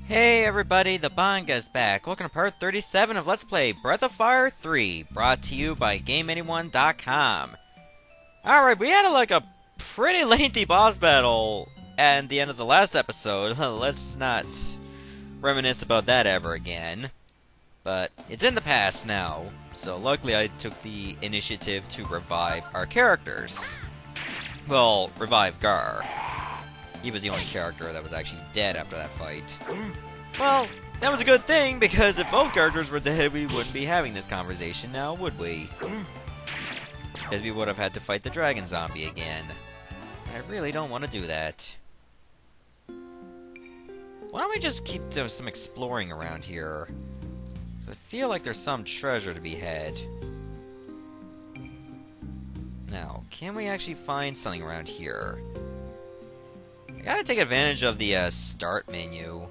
Hey everybody, the Banga's back. Welcome to part 37 of Let's Play Breath of Fire 3, brought to you by GameAnyone.com. Alright, we had a pretty lengthy boss battle at the end of the last episode. Let's not reminisce about that ever again. But it's in the past now, so luckily I took the initiative to revive our characters. Well, revive Gar. He was the only character that was actually dead after that fight. Well, that was a good thing, because if both characters were dead, we wouldn't be having this conversation now, would we? Because we would have had to fight the dragon zombie again. I really don't want to do that. Why don't we just keep doing some exploring around here? Because I feel like there's some treasure to be had. Now, can we actually find something around here? I gotta take advantage of the start menu,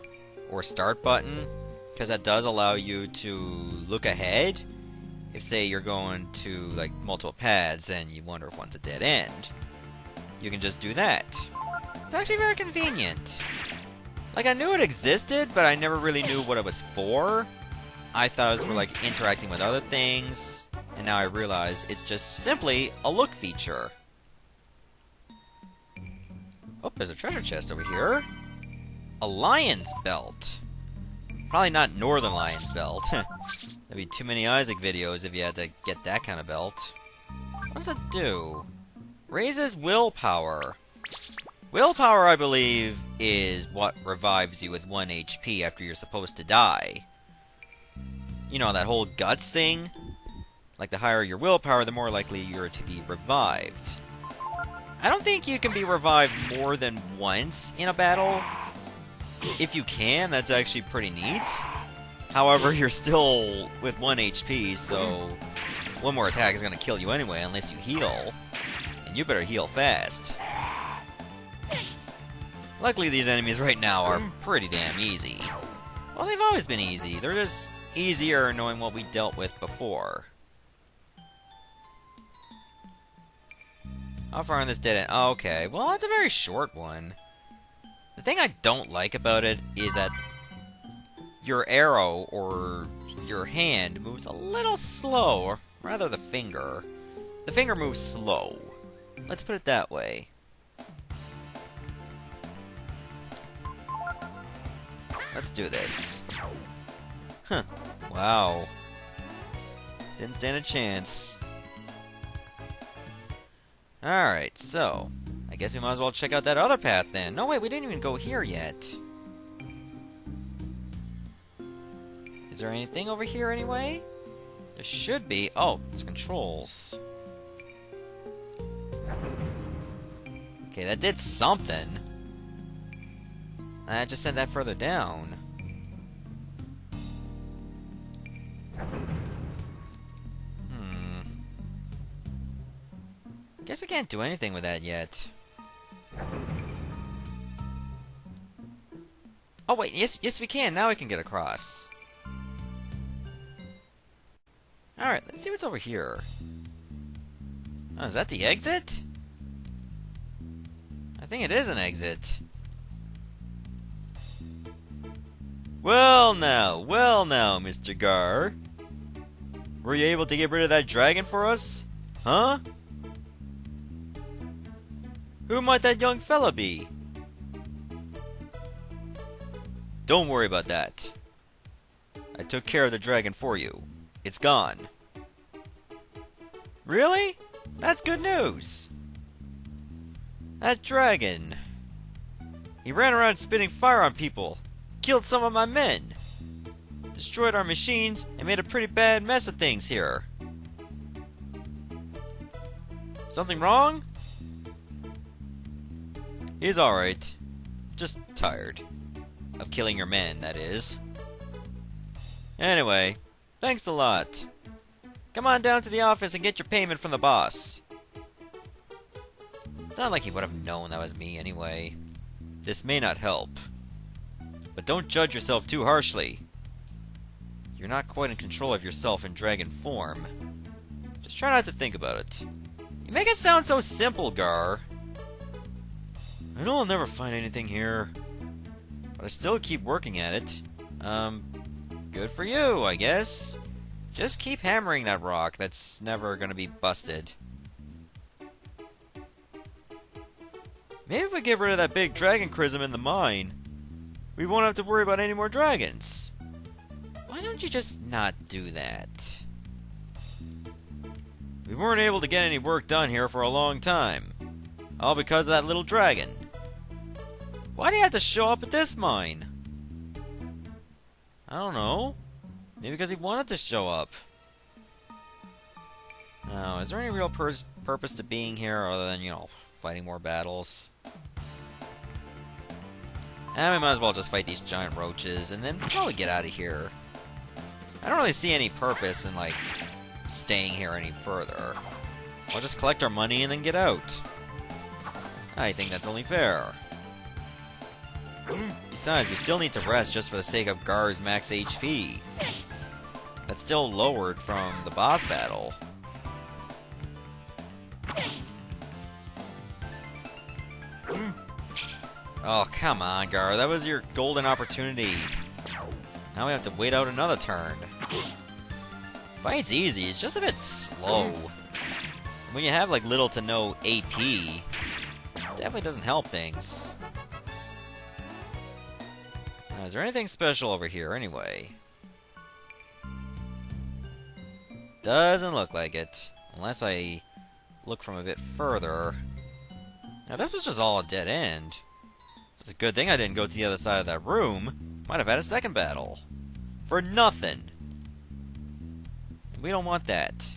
or start button, because that does allow you to look ahead. If, say, you're going to, multiple paths and you wonder if one's a dead end, you can just do that. It's actually very convenient. I knew it existed, but I never really knew what it was for. I thought it was for, interacting with other things, and now I realize it's just simply a look feature. Oh, there's a treasure chest over here. A lion's belt. Probably not Northern Lion's belt. That'd be too many Isaac videos if you had to get that kind of belt. What does it do? Raises willpower. Willpower, I believe, is what revives you with 1 HP after you're supposed to die. You know, that whole guts thing? The higher your willpower, the more likely you're to be revived. I don't think you can be revived more than once in a battle. If you can, that's actually pretty neat. However, you're still with 1 HP, so one more attack is going to kill you anyway unless you heal. And you better heal fast. Luckily, these enemies right now are pretty damn easy. Well, they've always been easy. They're just easier knowing what we dealt with before. How far on this dead end? Oh, okay. Well, it's a very short one. The thing I don't like about it is that your arrow, or your hand, moves a little slow. Or rather, the finger. The finger moves slow. Let's put it that way. Let's do this. Huh. Wow. Didn't stand a chance. Alright, so I guess we might as well check out that other path then. No, wait, we didn't even go here yet. Is there anything over here anyway? There should be. Oh, it's controls. Okay, that did something. I just sent that further down. Guess we can't do anything with that yet. Oh wait, yes we can. Now we can get across. Alright, let's see what's over here. Oh, is that the exit? I think it is an exit. Well now, Mr. Gar. Were you able to get rid of that dragon for us? Huh? Who might that young fella be? Don't worry about that. I took care of the dragon for you. It's gone. Really? That's good news. That dragon. He ran around spitting fire on people, killed some of my men, destroyed our machines, and made a pretty bad mess of things here. Something wrong? He's alright. Just tired. Of killing your men, that is. Anyway, thanks a lot. Come on down to the office and get your payment from the boss. It's not like he would have known that was me anyway. This may not help. But don't judge yourself too harshly. You're not quite in control of yourself in dragon form. Just try not to think about it. You make it sound so simple, Gar. I know I'll never find anything here, but But I still keep working at it. Good for you, I guess. Just keep hammering that rock. That's never gonna be busted. Maybe if we get rid of that big dragon chrism in the mine, we won't have to worry about any more dragons. Why don't you just not do that? We weren't able to get any work done here for a long time. All because of that little dragon. Why do you have to show up at this mine? I don't know. Maybe because he wanted to show up. Now, is there any real purpose to being here other than, you know, fighting more battles? And we might as well just fight these giant roaches and then probably get out of here. I don't really see any purpose in, like, staying here any further. We'll just collect our money and then get out. I think that's only fair. Besides, we still need to rest just for the sake of Gar's max HP. That's still lowered from the boss battle. Oh, come on, Gar. That was your golden opportunity. Now we have to wait out another turn. Fight's easy, it's just a bit slow. When you have, like, little to no AP, it definitely doesn't help things. Now, is there anything special over here, anyway? Doesn't look like it. Unless I look from a bit further. Now, this was just all a dead end. It's a good thing I didn't go to the other side of that room. Might have had a second battle. For nothing. And we don't want that.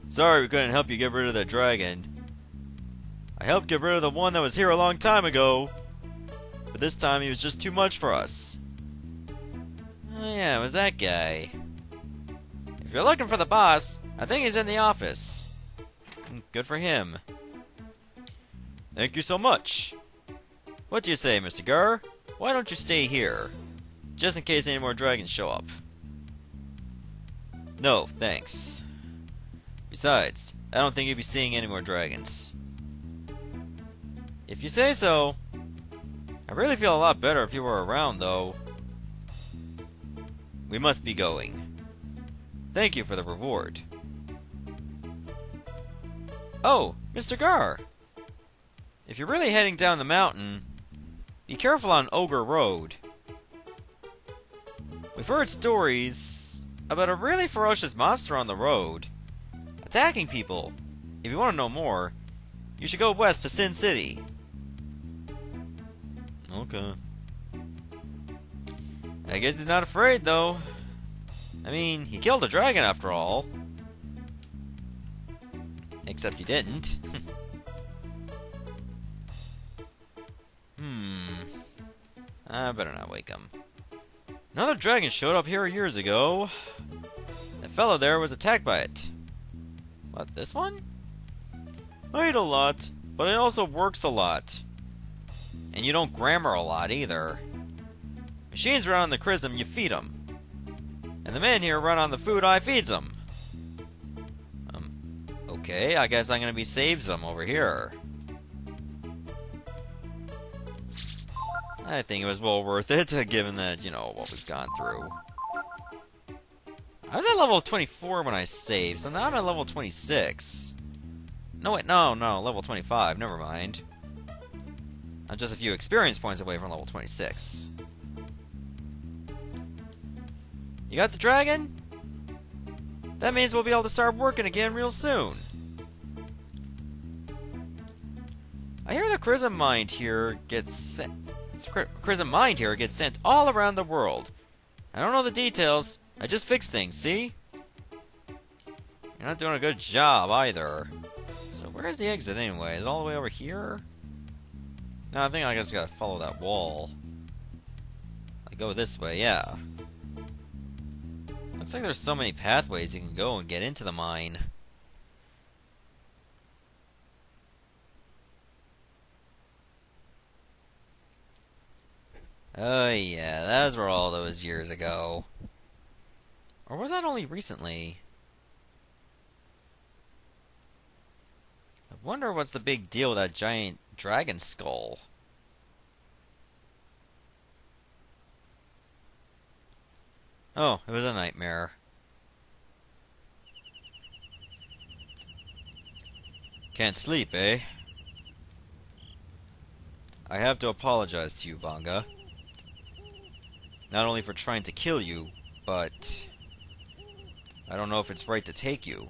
Sorry we couldn't help you get rid of that dragon. I helped get rid of the one that was here a long time ago. But this time he was just too much for us. Oh yeah, it was that guy. If you're looking for the boss, I think he's in the office. Good for him. Thank you so much. What do you say, Mr. Gar? Why don't you stay here? Just in case any more dragons show up. No, thanks. Besides, I don't think you'll be seeing any more dragons. If you say so. I really feel a lot better if you were around, though. We must be going. Thank you for the reward. Oh, Mr. Gar! If you're really heading down the mountain, be careful on Ogre Road. We've heard stories about a really ferocious monster on the road, attacking people. If you want to know more, you should go west to Sin City. Okay. I guess he's not afraid, though. I mean, he killed a dragon after all. Except he didn't. I better not wake him. Another dragon showed up here years ago. That fellow there was attacked by it. What, this one? I eat a lot, but it also works a lot. And you don't grammar a lot either. Machines run on the chrism, you feed them. And the men here run on the food I feeds them. Okay, I guess I'm gonna be saves them over here. I think it was well worth it, given that, you know, what we've gone through. I was at level 24 when I saved, so now I'm at level 26. No, wait, no, level 25, never mind. I'm just a few experience points away from level 26. You got the dragon? That means we'll be able to start working again real soon. I hear the Chrism Mind here gets sent. Chrism Mind here gets sent all around the world. I don't know the details. I just fix things, see? You're not doing a good job either. So where's the exit anyway? Is it all the way over here? No, I think I just gotta follow that wall. I go this way, yeah. Looks like there's so many pathways you can go and get into the mine. Oh yeah, those were all those years ago. Or was that only recently? I wonder what's the big deal with that giant dragon skull. Oh, it was a nightmare. Can't sleep, eh? I have to apologize to you, Banga. Not only for trying to kill you, but I don't know if it's right to take you.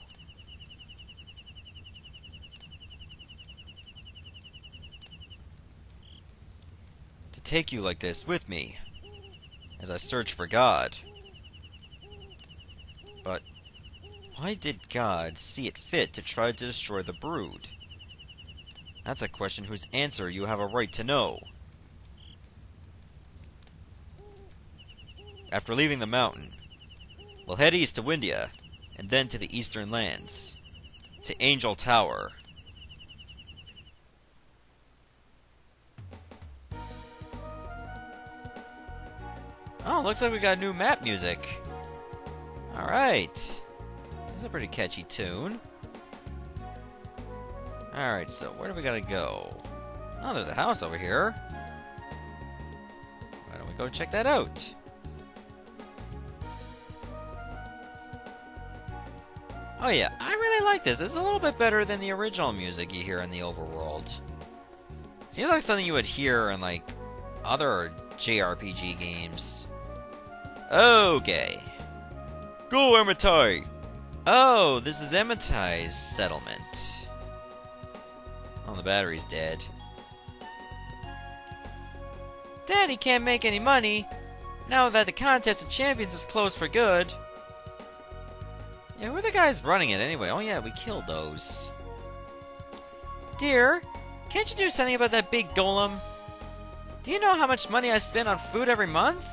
To take you like this with me, as I search for God. But why did God see it fit to try to destroy the brood? That's a question whose answer you have a right to know. After leaving the mountain, we'll head east to Windia, and then to the eastern lands, to Angel Tower. Oh, looks like we got new map music. Alright. That's a pretty catchy tune. Alright, so where do we gotta go? Oh, there's a house over here. Why don't we go check that out? Oh yeah, I really like this. It's a little bit better than the original music you hear in the overworld. Seems like something you would hear in, like, other JRPG games. Okay. Go, Emti! Oh, this is Emti's settlement. Oh, the battery's dead. Daddy can't make any money now that the contest of champions is closed for good. Yeah, who are the guys running it anyway? Oh yeah, we killed those. Dear, can't you do something about that big golem? Do you know how much money I spend on food every month?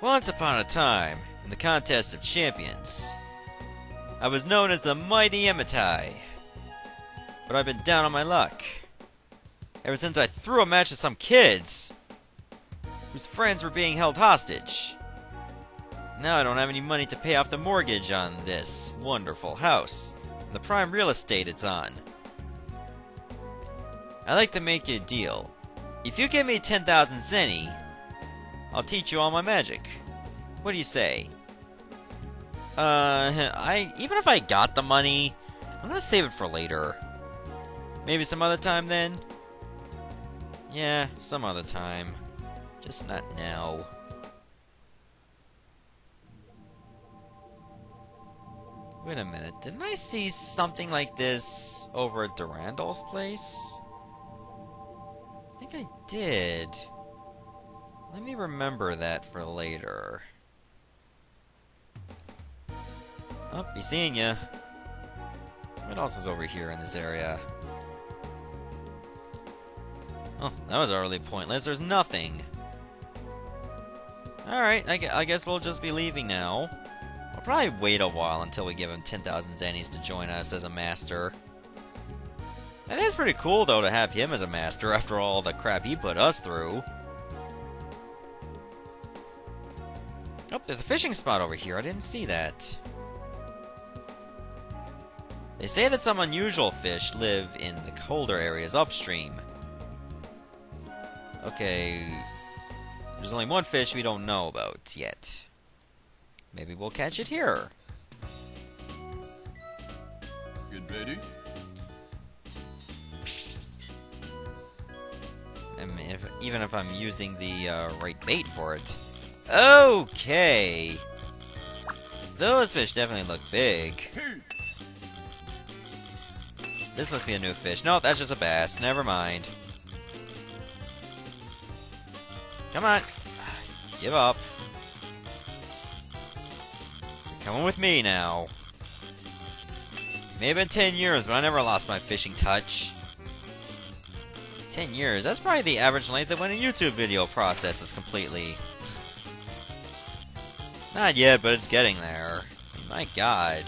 Once upon a time, in the contest of champions, I was known as the mighty Emti. But I've been down on my luck ever since I threw a match to some kids whose friends were being held hostage. Now I don't have any money to pay off the mortgage on this wonderful house and the prime real estate it's on. I'd like to make you a deal. If you give me 10,000 zenny, I'll teach you all my magic. What do you say? Even if I got the money, I'm gonna save it for later. Maybe some other time then? Yeah, some other time. Just not now. Wait a minute, didn't I see something like this over at Durandal's place? I think I did. Let me remember that for later. Oh, be seeing ya. What else is over here in this area? Oh, that was utterly pointless. There's nothing. Alright, I guess we'll just be leaving now. We'll probably wait a while until we give him 10,000 zennies to join us as a master. That is pretty cool, though, to have him as a master after all the crap he put us through. Oh, there's a fishing spot over here. I didn't see that. They say that some unusual fish live in the colder areas upstream. Okay, there's only one fish we don't know about yet. Maybe we'll catch it here. Get ready? I mean, even if I'm using the right bait for it. Okay! Those fish definitely look big. This must be a new fish. No, that's just a bass. Never mind. Come on. Give up. You're coming with me now. May have been 10 years, but I never lost my fishing touch. 10 years? That's probably the average length of when a YouTube video processes completely. Not yet, but it's getting there. I mean, my god.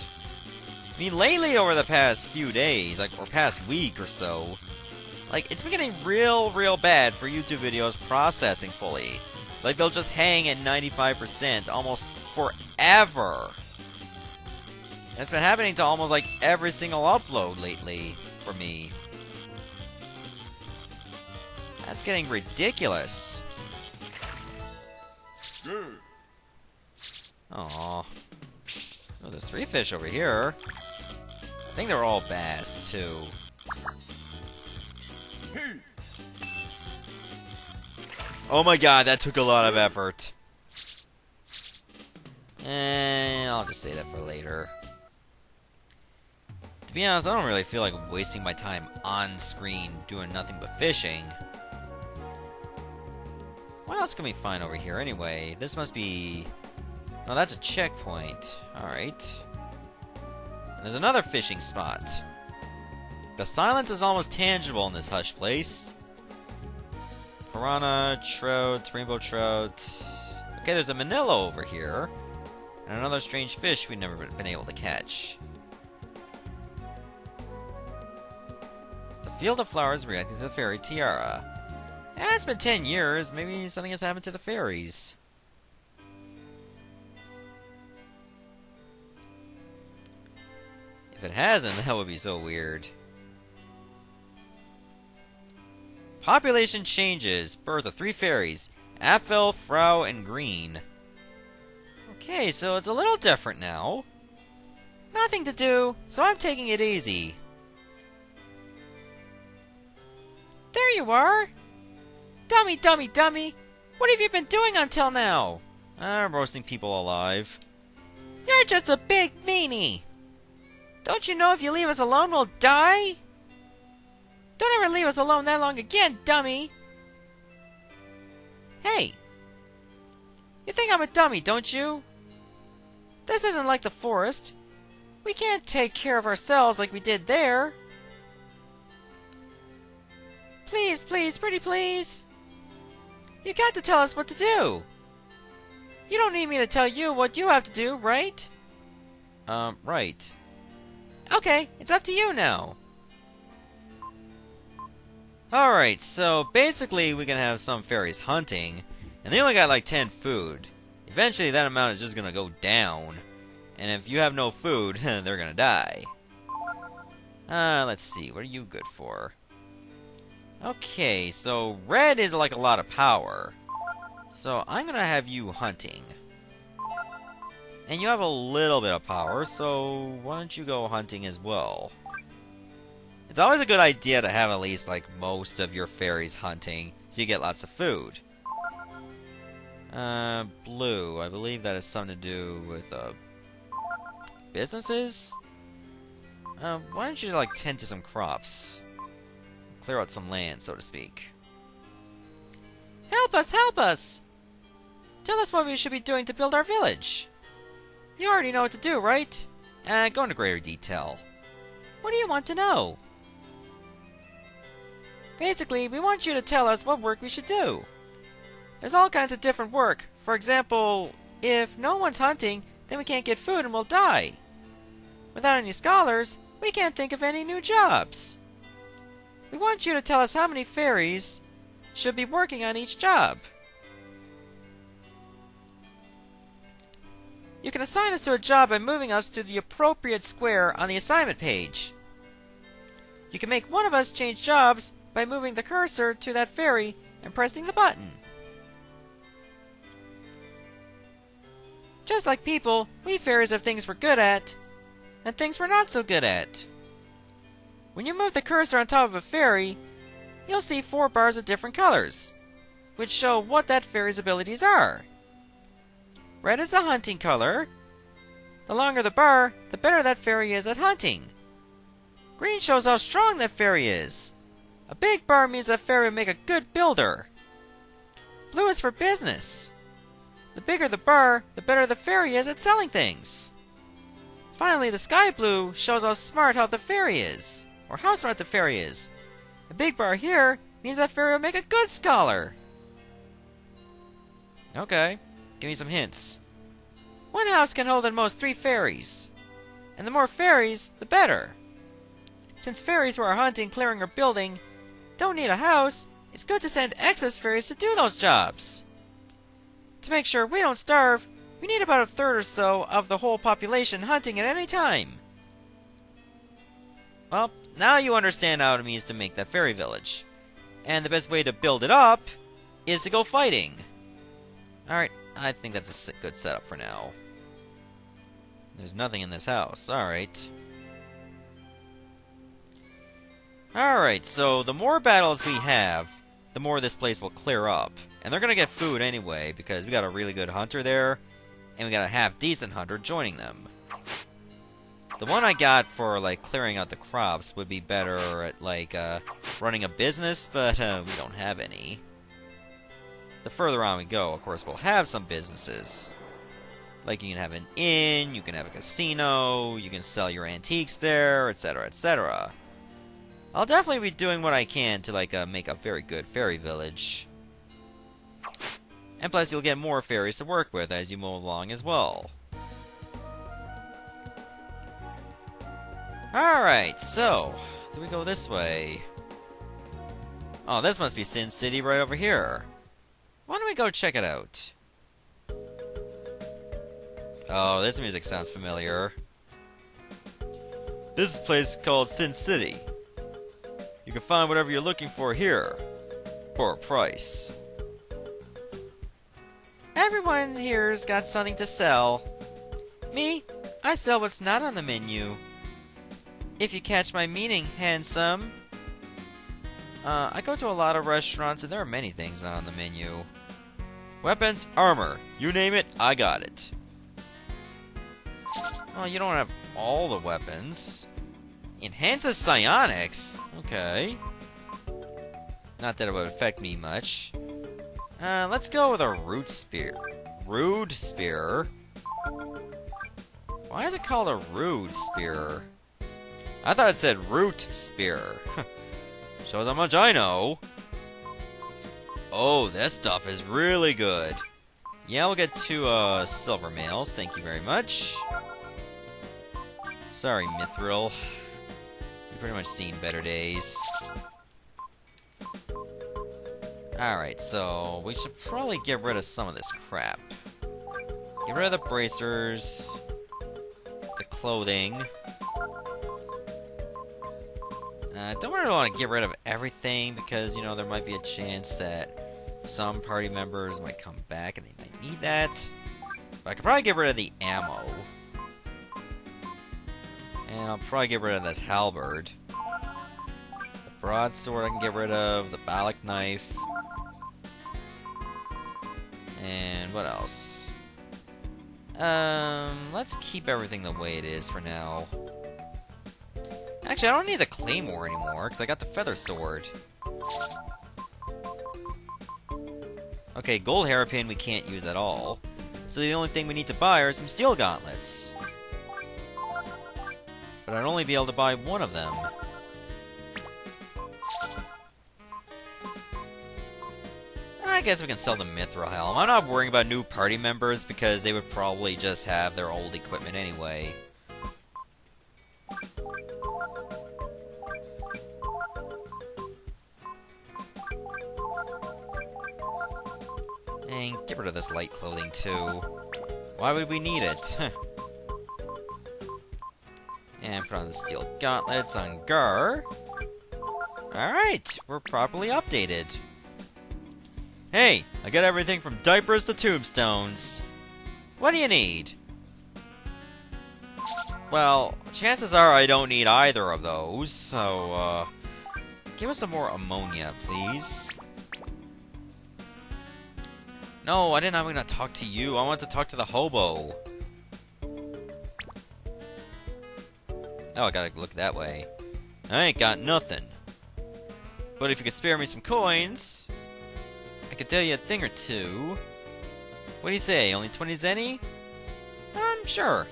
I mean, lately over the past few days, like, or past week or so, like, it's been getting real bad for YouTube videos processing fully. Like, they'll just hang at 95% almost forever. And it's been happening to almost, like, every single upload lately for me. That's getting ridiculous. Good. Aww. Oh, there's 3 fish over here. I think they're all bass, too. Hey. Oh my god, that took a lot of effort. I'll just say that for later. To be honest, I don't really feel like wasting my time on screen doing nothing but fishing. What else can we find over here anyway? This must be... Oh, that's a checkpoint. Alright. There's another fishing spot. The silence is almost tangible in this hush place. Piranha, trout, rainbow trout. Okay, there's a manila over here. And another strange fish we've never been able to catch. The field of flowers reacting to the fairy tiara. It's been 10 years. Maybe something has happened to the fairies. If it hasn't, that would be so weird. Population changes. Birth of 3 fairies. Apfel, Frau, and Green. Okay, so it's a little different now. Nothing to do, so I'm taking it easy. There you are! Dummy, dummy, dummy! What have you been doing until now? I'm roasting people alive. You're just a big meanie! Don't you know if you leave us alone, we'll die? Don't ever leave us alone that long again, dummy! Hey! You think I'm a dummy, don't you? This isn't like the forest. We can't take care of ourselves like we did there. Please, please, pretty please. You got to tell us what to do. You don't need me to tell you what you have to do, right? Right. Okay, it's up to you now. Alright, so basically we can have some fairies hunting, and they only got like 10 food. Eventually that amount is just gonna go down, and if you have no food, they're gonna die. Let's see, what are you good for? Okay, so red is like a lot of power. So I'm gonna have you hunting. And you have a little bit of power, so why don't you go hunting as well? It's always a good idea to have at least like most of your fairies hunting, so you get lots of food. Blue, I believe that has something to do with, businesses? Why don't you, like, tend to some crops? Clear out some land, so to speak. Help us! Help us! Tell us what we should be doing to build our village. You already know what to do, right? Go into greater detail. What do you want to know? Basically, we want you to tell us what work we should do. There's all kinds of different work. For example, if no one's hunting, then we can't get food and we'll die. Without any scholars, we can't think of any new jobs. We want you to tell us how many fairies should be working on each job. You can assign us to a job by moving us to the appropriate square on the assignment page. You can make one of us change jobs by moving the cursor to that fairy and pressing the button. Just like people, we fairies have things we're good at, and things we're not so good at. When you move the cursor on top of a fairy, you'll see 4 bars of different colors, which show what that fairy's abilities are. Red is the hunting color. The longer the bar, the better that fairy is at hunting. Green shows how strong that fairy is. A big bar means that fairy will make a good builder. Blue is for business. The bigger the bar, the better the fairy is at selling things. Finally, the sky blue shows how smart the fairy is, or how smart the fairy is. The big bar here means that fairy will make a good scholar. Okay, give me some hints. One house can hold at most 3 fairies, and the more fairies, the better. Since fairies who are hunting, clearing, or building don't need a house, it's good to send excess fairies to do those jobs. To make sure we don't starve, we need about 1/3 or so of the whole population hunting at any time. Well, now you understand how it means to make that fairy village. And the best way to build it up is to go fighting. Alright, I think that's a good setup for now. There's nothing in this house. Alright. Alright, so the more battles we have, the more this place will clear up. And they're gonna get food anyway, because we got a really good hunter there, and we got a half-decent hunter joining them. The one I got for, like, clearing out the crops would be better at, like, running a business, but we don't have any. The further on we go, of course, we'll have some businesses. Like, you can have an inn, you can have a casino, you can sell your antiques there, etc., etc. I'll definitely be doing what I can to, like, make a very good Faerie Village. And plus, you'll get more fairies to work with as you move along as well. Alright, so, do we go this way? Oh, this must be Sin City right over here. Why don't we go check it out? Oh, this music sounds familiar. This place is called Sin City. You can find whatever you're looking for here, for a price. Everyone here's got something to sell. Me? I sell what's not on the menu. If you catch my meaning, handsome. I go to a lot of restaurants and there are many things on the menu. Weapons, armor, you name it, I got it. Well, you don't have all the weapons. Enhances psionics? Okay. Not that it would affect me much. Let's go with a root spear. Rude spear? Why is it called a rude spear? I thought it said root spear. Shows how much I know. Oh, this stuff is really good. Yeah, we'll get 2 silver mails, thank you very much. Sorry, Mithril. You've pretty much seen better days. Alright, so we should probably get rid of some of this crap. Get rid of the bracers, the clothing. I don't really want to get rid of everything because, you know, there might be a chance that some party members might come back and they might need that. But I could probably get rid of the ammo. And I'll probably get rid of this halberd. The broadsword I can get rid of, the Balak knife. And what else? Let's keep everything the way it is for now. Actually, I don't need the claymore anymore, because I got the feather sword. Okay, gold hairpin we can't use at all. So the only thing we need to buy are some steel gauntlets. But I'd only be able to buy one of them. I guess we can sell the Mithril Helm. I'm not worrying about new party members, because they would probably just have their old equipment anyway. And get rid of this light clothing, too. Why would we need it? And put on the steel gauntlets on Gar. Alright, we're properly updated. Hey, I got everything from diapers to tombstones. What do you need? Well, chances are I don't need either of those, so, give us some more ammonia, please. No, I didn't know I was gonna talk to you. I want to talk to the hobo. Oh, I gotta look that way. I ain't got nothing. But if you could spare me some coins, I could tell you a thing or two. What do you say, only 20 zenny? Sure.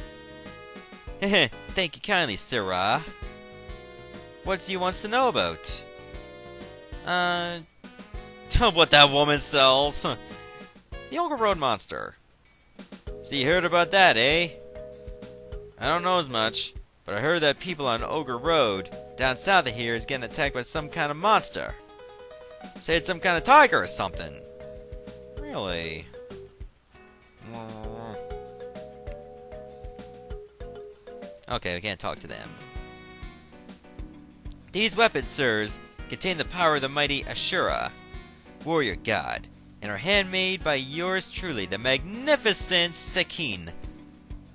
Heh, thank you kindly, Sirrah. What do you want to know about? What that woman sells. The Ogre Road monster. So you heard about that, eh? I don't know as much, but I heard that people on Ogre Road, down south of here, is getting attacked by some kind of monster. Say it's some kind of tiger or something. Really? Okay, we can't talk to them. These weapons, sirs, contain the power of the mighty Ashura, warrior god. and are handmade by yours truly, the magnificent Sekin.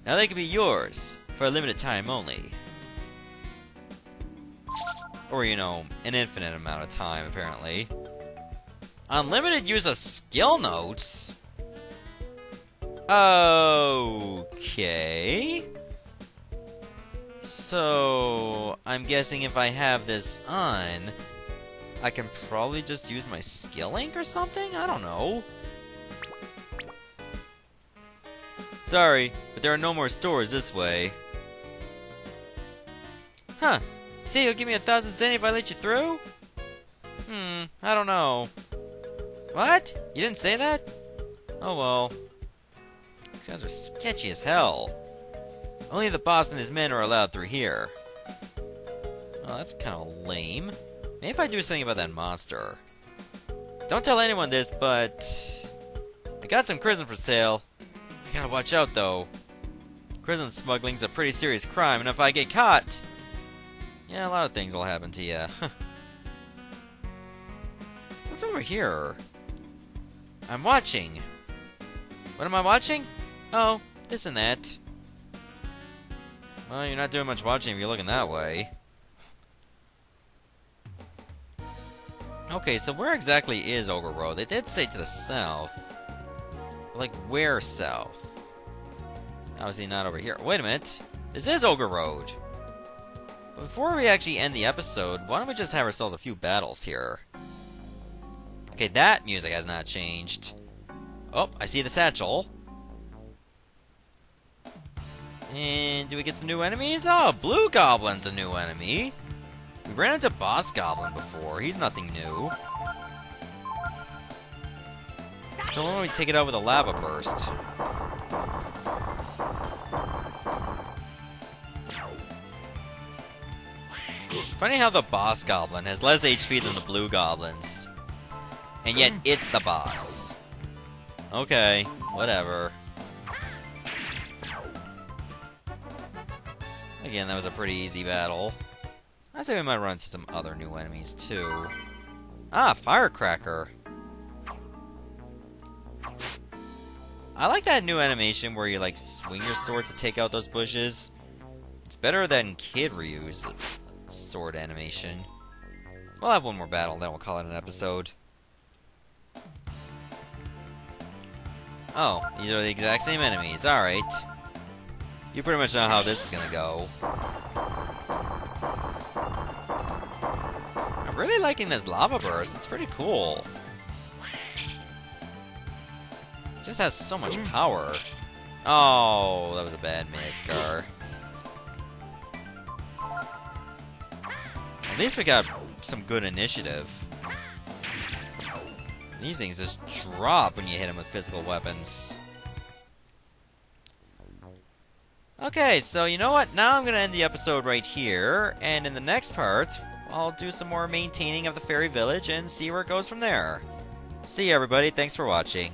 Now they can be yours, for a limited time only. Or, you know, an infinite amount of time, apparently. Unlimited use of skill notes? Okay. So, I'm guessing if I have this on, I can probably just use my skill ink or something? I don't know. Sorry, but there are no more stores this way. Huh. You say you'll give me 1,000 zen if I let you through? I don't know. What? You didn't say that? Oh well. These guys are sketchy as hell. Only the boss and his men are allowed through here. Oh, that's kind of lame. Maybe if I do something about that monster. Don't tell anyone this, but I got some prison for sale. I gotta watch out, though. Prison smuggling's a pretty serious crime, and if I get caught, yeah, a lot of things will happen to you. What's over here? I'm watching. What am I watching? Oh, this and that. Well, you're not doing much watching if you're looking that way. Okay, so where exactly is Ogre Road? They did say to the south. But like, where south? Obviously not over here. Wait a minute. This is Ogre Road. But before we actually end the episode, why don't we just have ourselves a few battles here? Okay, that music has not changed. Oh, I see the satchel. And do we get some new enemies? Oh, Blue Goblin's a new enemy. We ran into Boss Goblin before. He's nothing new. So why don't we take it out with a lava burst? Funny how the Boss Goblin has less HP than the Blue Goblins. And yet it's the boss. Okay, whatever. Again, that was a pretty easy battle. I say we might run into some other new enemies, too. Ah, Firecracker. I like that new animation where you, like, swing your sword to take out those bushes. It's better than Kid Ryu's sword animation. We'll have one more battle, then we'll call it an episode. Oh, these are the exact same enemies. Alright. You pretty much know how this is gonna go. I'm really liking this lava burst. It's pretty cool. It just has so much power. Oh, that was a bad miss, Gar. At least we got some good initiative. These things just drop when you hit them with physical weapons. Okay, so you know what? Now I'm going to end the episode right here, and in the next part, I'll do some more maintaining of the Faerie Village and see where it goes from there. See you, everybody. Thanks for watching.